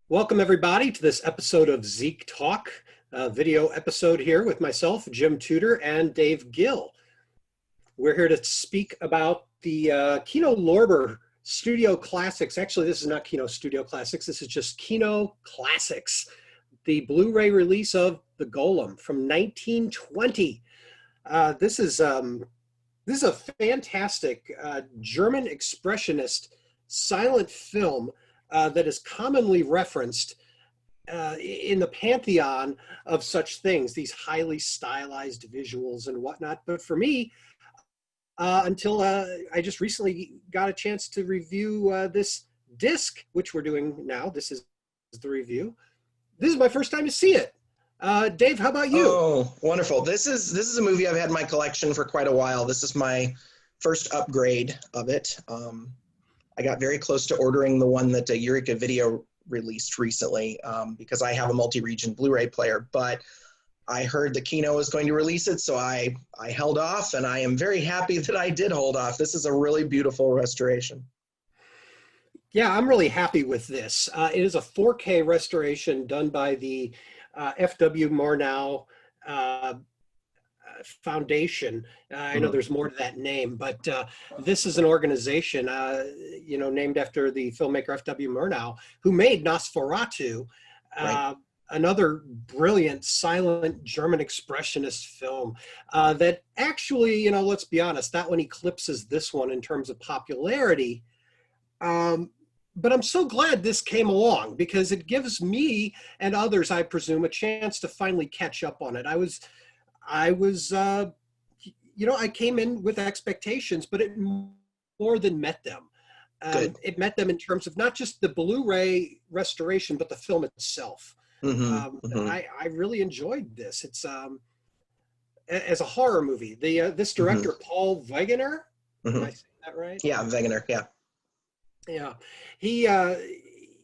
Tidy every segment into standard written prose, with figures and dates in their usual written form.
Welcome everybody to this episode of Zeke Talk, a video episode here with myself, Jim Tudor, and Dave Gill. We're here to speak about the Kino Lorber Studio Classics. Actually, this is not Kino Studio Classics. This is just Kino Classics, the Blu-ray release of The Golem from 1920. This is a fantastic German expressionist silent film that is commonly referenced in the pantheon of such things, these highly stylized visuals and whatnot. But for me, until I just recently got a chance to review this disc, which we're doing now. This is the review. This is my first time to see it. Dave, how about you? Oh, wonderful. This is a movie I've had in my collection for quite a while. This is my first upgrade of it. I got very close to ordering the one that Eureka Video released recently because I have a multi-region Blu-ray player, but I heard the Kino was going to release it, so I held off, and I am very happy that I did hold off. This is a really beautiful restoration. Yeah, I'm really happy with this. It is a 4K restoration done by the F.W. Murnau Foundation. I know there's more to that name, but this is an organization, named after the filmmaker F.W. Murnau, who made Nosferatu, Right. Another brilliant silent German expressionist film that actually, let's be honest, that one eclipses this one in terms of popularity. But I'm so glad this came along because it gives me and others, I presume, a chance to finally catch up on it. I came in with expectations, but it more than met them. It met them in terms of not just the Blu-ray restoration, but the film itself. I really enjoyed this. It's as a horror movie. This director, Paul Wegener, am I saying that right? Yeah, Wegener, yeah. Yeah,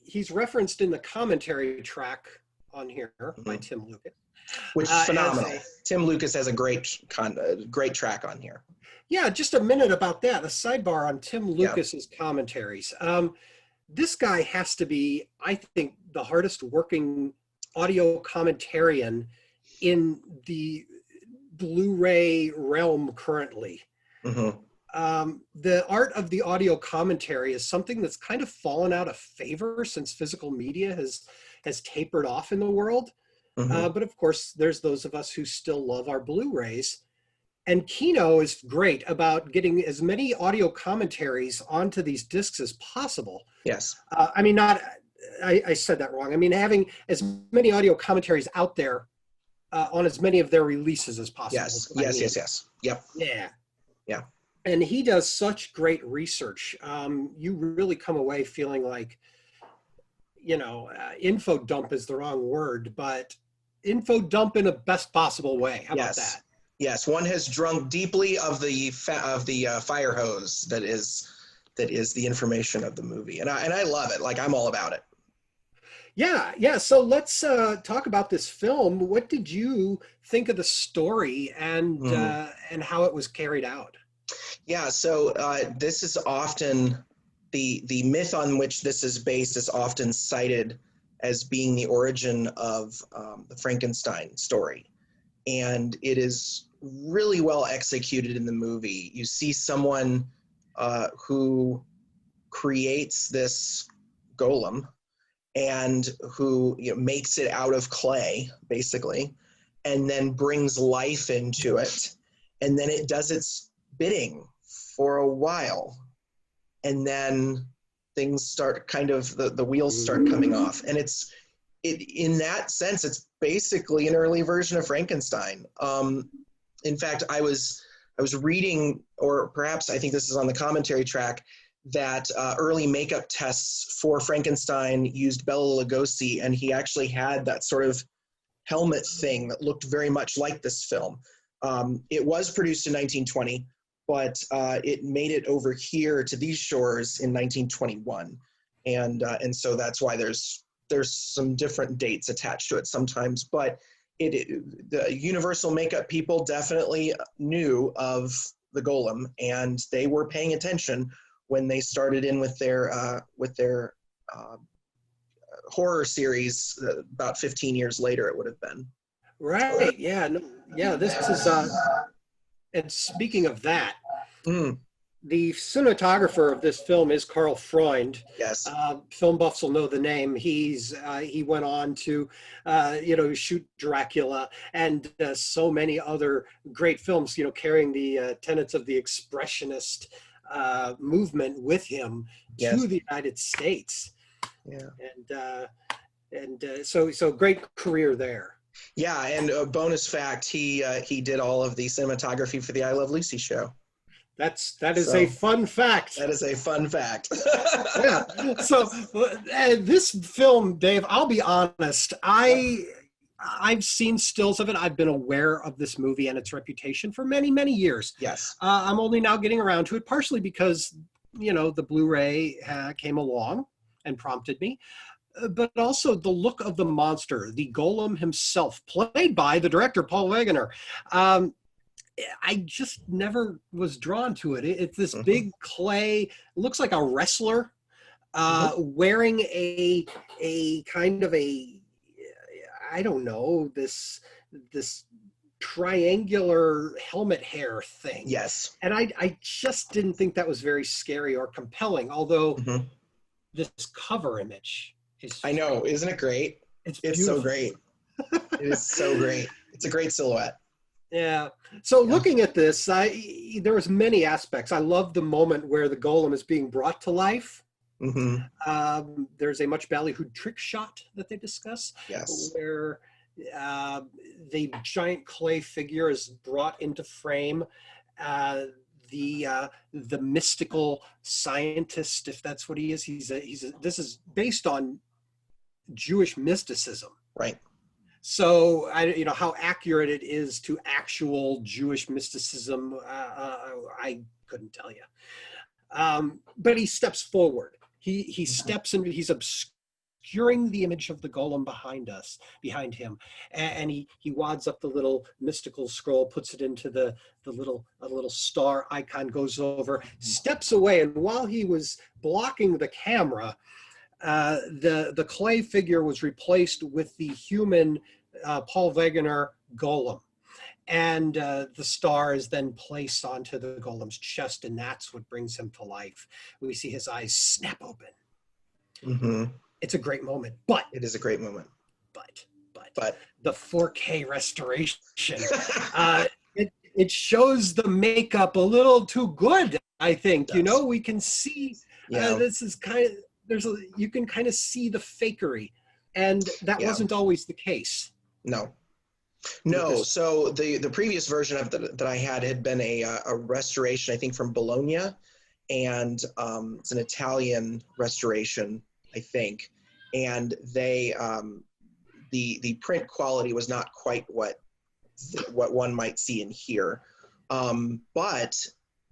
he's referenced in the commentary track on here by Tim Lucas. Which is phenomenal. Tim Lucas has a great track on here. Yeah, just a minute about that. A sidebar on Tim Lucas's commentaries. This guy has to be, I think, the hardest working audio commentarian in the Blu-ray realm currently. The art of the audio commentary is something that's kind of fallen out of favor since physical media has tapered off in the world. But of course, there's those of us who still love our Blu-rays. And Kino is great about getting as many audio commentaries onto these discs as possible. Yes. I said that wrong. I mean, having as many audio commentaries out there on as many of their releases as possible. Yes. Yep. Yeah. And he does such great research. You really come away feeling like, info dump is the wrong word, but info dump in a best possible way. How about that? Yes, one has drunk deeply of the fire hose that is the information of the movie, and I love it. Like, I'm all about it. Yeah. So let's talk about this film. What did you think of the story and how it was carried out? Yeah, so this is often the myth on which this is based is often cited as being the origin of the Frankenstein story. And it is really well executed in the movie. You see someone who creates this golem and who makes it out of clay, basically, and then brings life into it. And then it does its bidding for a while. And then things start the wheels start coming off. And in that sense, it's basically an early version of Frankenstein. In fact, I was reading, or perhaps I think this is on the commentary track, that early makeup tests for Frankenstein used Bela Lugosi, and he actually had that sort of helmet thing that looked very much like this film. It was produced in 1920, but it made it over here to these shores in 1921, and so that's why there's some different dates attached to it sometimes. But the Universal makeup people definitely knew of the Golem, and they were paying attention when they started in with their horror series about 15 years later it would have been. Right. Yeah. No, yeah. This is. And speaking of that, Mm, the cinematographer of this film is Carl Freund. yes. Film buffs will know the name. He went on to, shoot Dracula and so many other great films. You know, carrying the tenets of the expressionist movement with him Yes. to the United States. Yeah. So great career there. Yeah, and a bonus fact, he did all of the cinematography for the I Love Lucy show. That is a fun fact. That is a fun fact. Yeah. So this film, Dave, I'll be honest, I've seen stills of it. I've been aware of this movie and its reputation for many, many years. Yes. I'm only now getting around to it, partially because, the Blu-ray came along and prompted me. But also the look of the monster, the Golem himself, played by the director, Paul Wegener. I just never was drawn to it. It's this big clay, looks like a wrestler, wearing a kind of I don't know, this triangular helmet hair thing. Yes. And I just didn't think that was very scary or compelling, although this cover image is... I know, isn't it great? It's so great. It is so great. It's a great silhouette. Yeah. So looking at this, there was many aspects. I love the moment where the Golem is being brought to life. There's a much ballyhooed trick shot that they discuss, where the giant clay figure is brought into frame. The mystical scientist, if that's what he is, this is based on Jewish mysticism, right? So how accurate it is to actual Jewish mysticism, I couldn't tell you. But he steps forward. He steps in. He's obscuring the image of the Golem behind him, and he wads up the little mystical scroll, puts it into a little star icon, goes over, steps away, and while he was blocking the camera, the clay figure was replaced with the human Paul Wegener Golem. And the star is then placed onto the Golem's chest, and that's what brings him to life. We see his eyes snap open. It's a great moment, but... It is a great moment. But the 4K restoration, it shows the makeup a little too good, I think. We can see this is kind of... you can kind of see the fakery, and that wasn't always the case. No. So the previous version of that I had been a restoration, I think, from Bologna, and it's an Italian restoration, I think, and they the print quality was not quite what one might see in here, but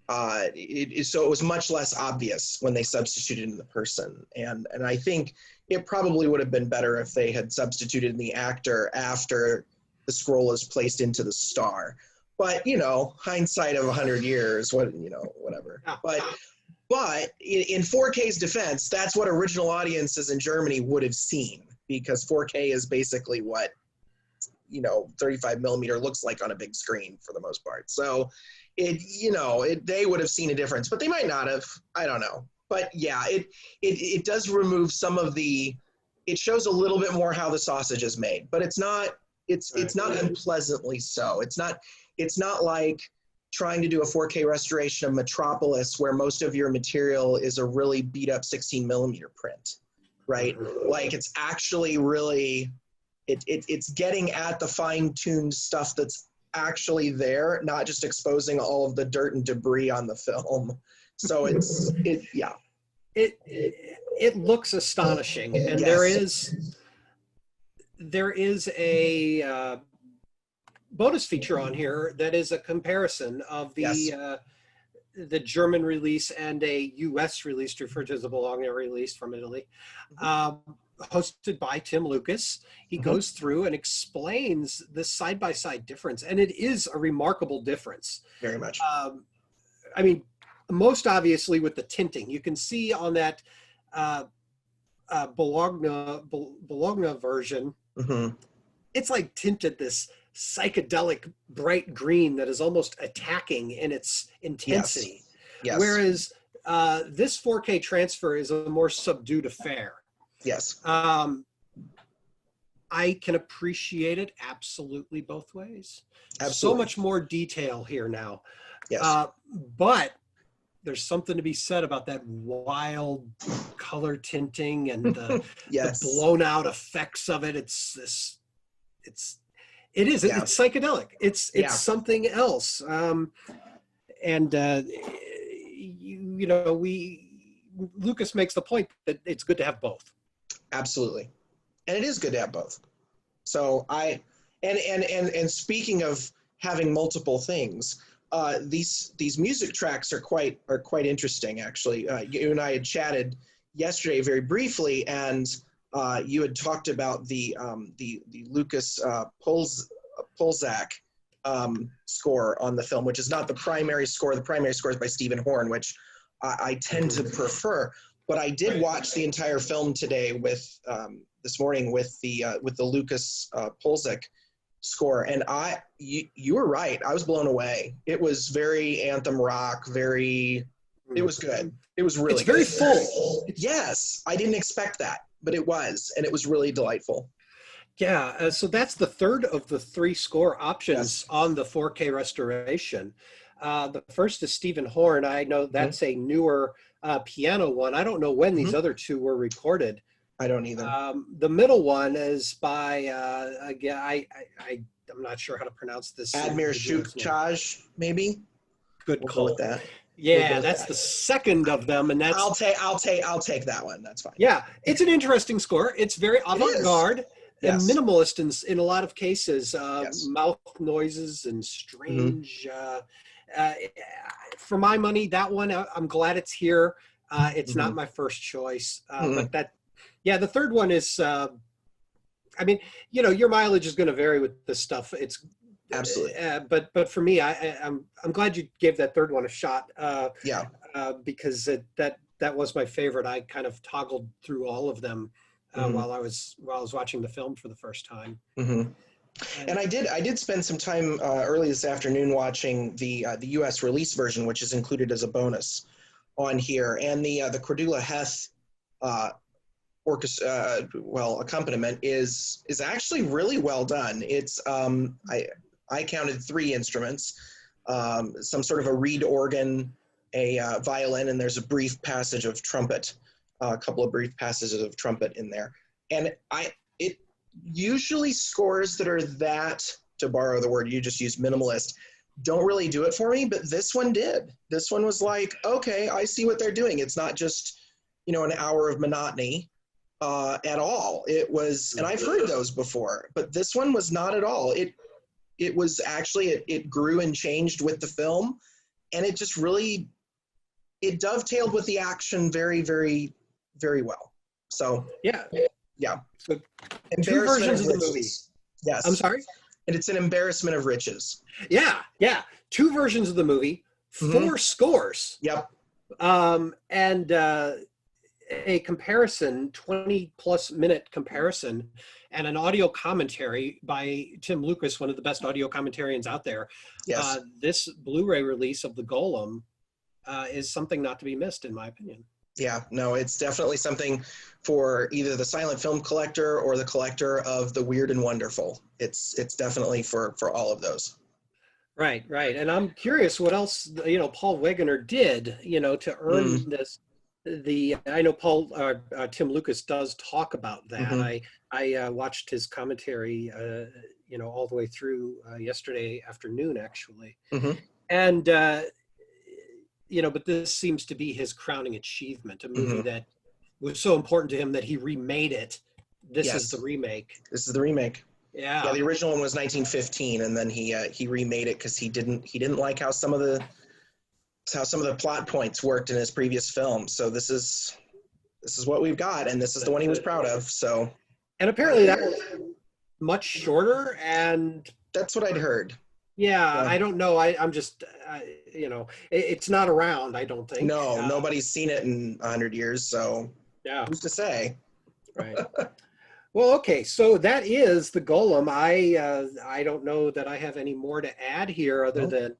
so it was much less obvious when they substituted in the person, and I think it probably would have been better if they had substituted in the actor after the scroll is placed into the star. But hindsight of 100 years, whatever. But in 4K's defense, that's what original audiences in Germany would have seen, because 4K is basically what 35 millimeter looks like on a big screen for the most part. So they would have seen a difference, but they might not have. I don't know. But yeah, it does remove some of it shows a little bit more how the sausage is made, but it's not unpleasantly so. It's not like trying to do a 4K restoration of Metropolis where most of your material is a really beat up 16 millimeter print, right? Like it's actually really, it's getting at the fine tuned stuff that's actually there, not just exposing all of the dirt and debris on the film. So it looks astonishing, and there is a bonus feature on here that is a comparison of the German release and a U.S. release, referred to as a Bologna release from Italy, hosted by Tim Lucas. He goes through and explains the side-by-side difference, and it is a remarkable difference. Very much. I mean, most obviously with the tinting. You can see on that Bologna version, Mm-hmm. it's like tinted this psychedelic bright green that is almost attacking in its intensity. Yes. Whereas this 4K transfer is a more subdued affair. Yes. I can appreciate it absolutely both ways. Absolutely. So much more detail here now. Yes. But there's something to be said about that wild color tinting and the Yes. blown out effects of it. It's psychedelic. It's something else. Lucas makes the point that it's good to have both. Absolutely. And it is good to have both. So and speaking of having multiple things, these music tracks are quite interesting, actually. You and I had chatted yesterday very briefly, and you had talked about the Lucas Polzak score on the film, which is not the primary score. The primary score is by Stephen Horn, which I tend to prefer. But I did watch the entire film today this morning with the Lucas Polzak score, and you were right. I was blown away. It was very anthem rock. It was good. It was really. It's very full. Yes, I didn't expect that, but it was, and it was really delightful. Yeah, so that's the third of the 3 score options on the 4K restoration. The first is Stephen Horn. I know that's a newer piano one. I don't know when these other 2 were recorded. I don't either. The middle one is by, again, I'm not sure how to pronounce this. Admir Shukchaj, maybe? Good call. With that. Yeah, that's the second of them, and that's. I'll take that one. That's fine. Yeah, it's an interesting score. It's very avant-garde and minimalist in a lot of cases. Mouth noises and strange. For my money, that one, I'm glad it's here. It's not my first choice, but the third one is. I mean, your mileage is going to vary with this stuff. It's absolutely. But for me, I'm glad you gave that third one a shot. Because that was my favorite. I kind of toggled through all of them while I was watching the film for the first time. And I did spend some time early this afternoon watching the U.S. release version, which is included as a bonus on here, and the Cordula Heth accompaniment is actually really well done. It's I counted 3 instruments, some sort of a reed organ, a violin, and there's a brief passage of trumpet, a couple of brief passages of trumpet in there. And it usually scores that are that, to borrow the word you just used, minimalist, don't really do it for me, but this one did. This one was like, okay, I see what they're doing. It's not just, an hour of monotony at all. It was, and I've heard those before, but this one was not at all. It was actually, it grew and changed with the film, and it just really, it dovetailed with the action very, very, very well. So yeah. So 2 versions of the movie. Yes. I'm sorry? And it's an embarrassment of riches. Yeah. 2 versions of the movie, 4 scores. Yep. And a comparison, 20+ minute comparison, and an audio commentary by Tim Lucas, one of the best audio commentarians out there. Yes. This Blu-ray release of the Golem is something not to be missed, in my opinion. Yeah, no, it's definitely something for either the silent film collector or the collector of the weird and wonderful. It's definitely for all of those. Right. And I'm curious what else, Paul Wegener did, to earn this. I know Tim Lucas does talk about that. I watched his commentary, all the way through yesterday afternoon, actually. And, but this seems to be his crowning achievement, a movie that was so important to him that he remade it. This is the remake. This is the remake. Yeah. The original one was 1915, and then he remade it because he didn't like how some of the plot points worked in his previous film. So this is what we've got, and this is the one he was proud of. So, and apparently that was much shorter, and that's what I'd heard. Yeah. I don't know. I'm just, it's not around, I don't think. No, nobody's seen it in 100 years, so who's to say? Right. Well, okay, so that is the Golem. I don't know that I have any more to add here other Nope.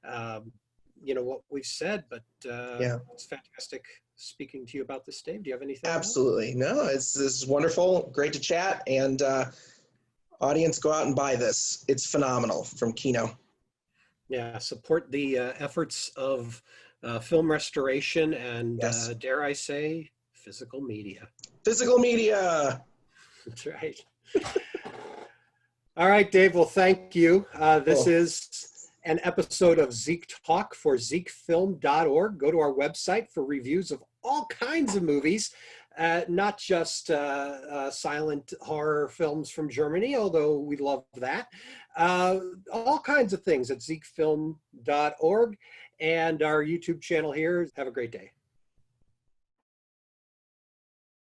than what we've said, but Yeah, it's fantastic speaking to you about this, Dave. Do you have anything else? absolutely. No, this is wonderful. Great to chat. And audience, go out and buy this. It's phenomenal from Kino. Yeah, support the efforts of film restoration and Yes. dare I say, physical media. Physical media. That's right. All right, Dave. Well, thank you. This Cool. is an episode of Zeke Talk for ZekeFilm.org. Go to our website for reviews of all kinds of movies, not just silent horror films from Germany, although we love that. All kinds of things at ZekeFilm.org and our YouTube channel here. Have a great day.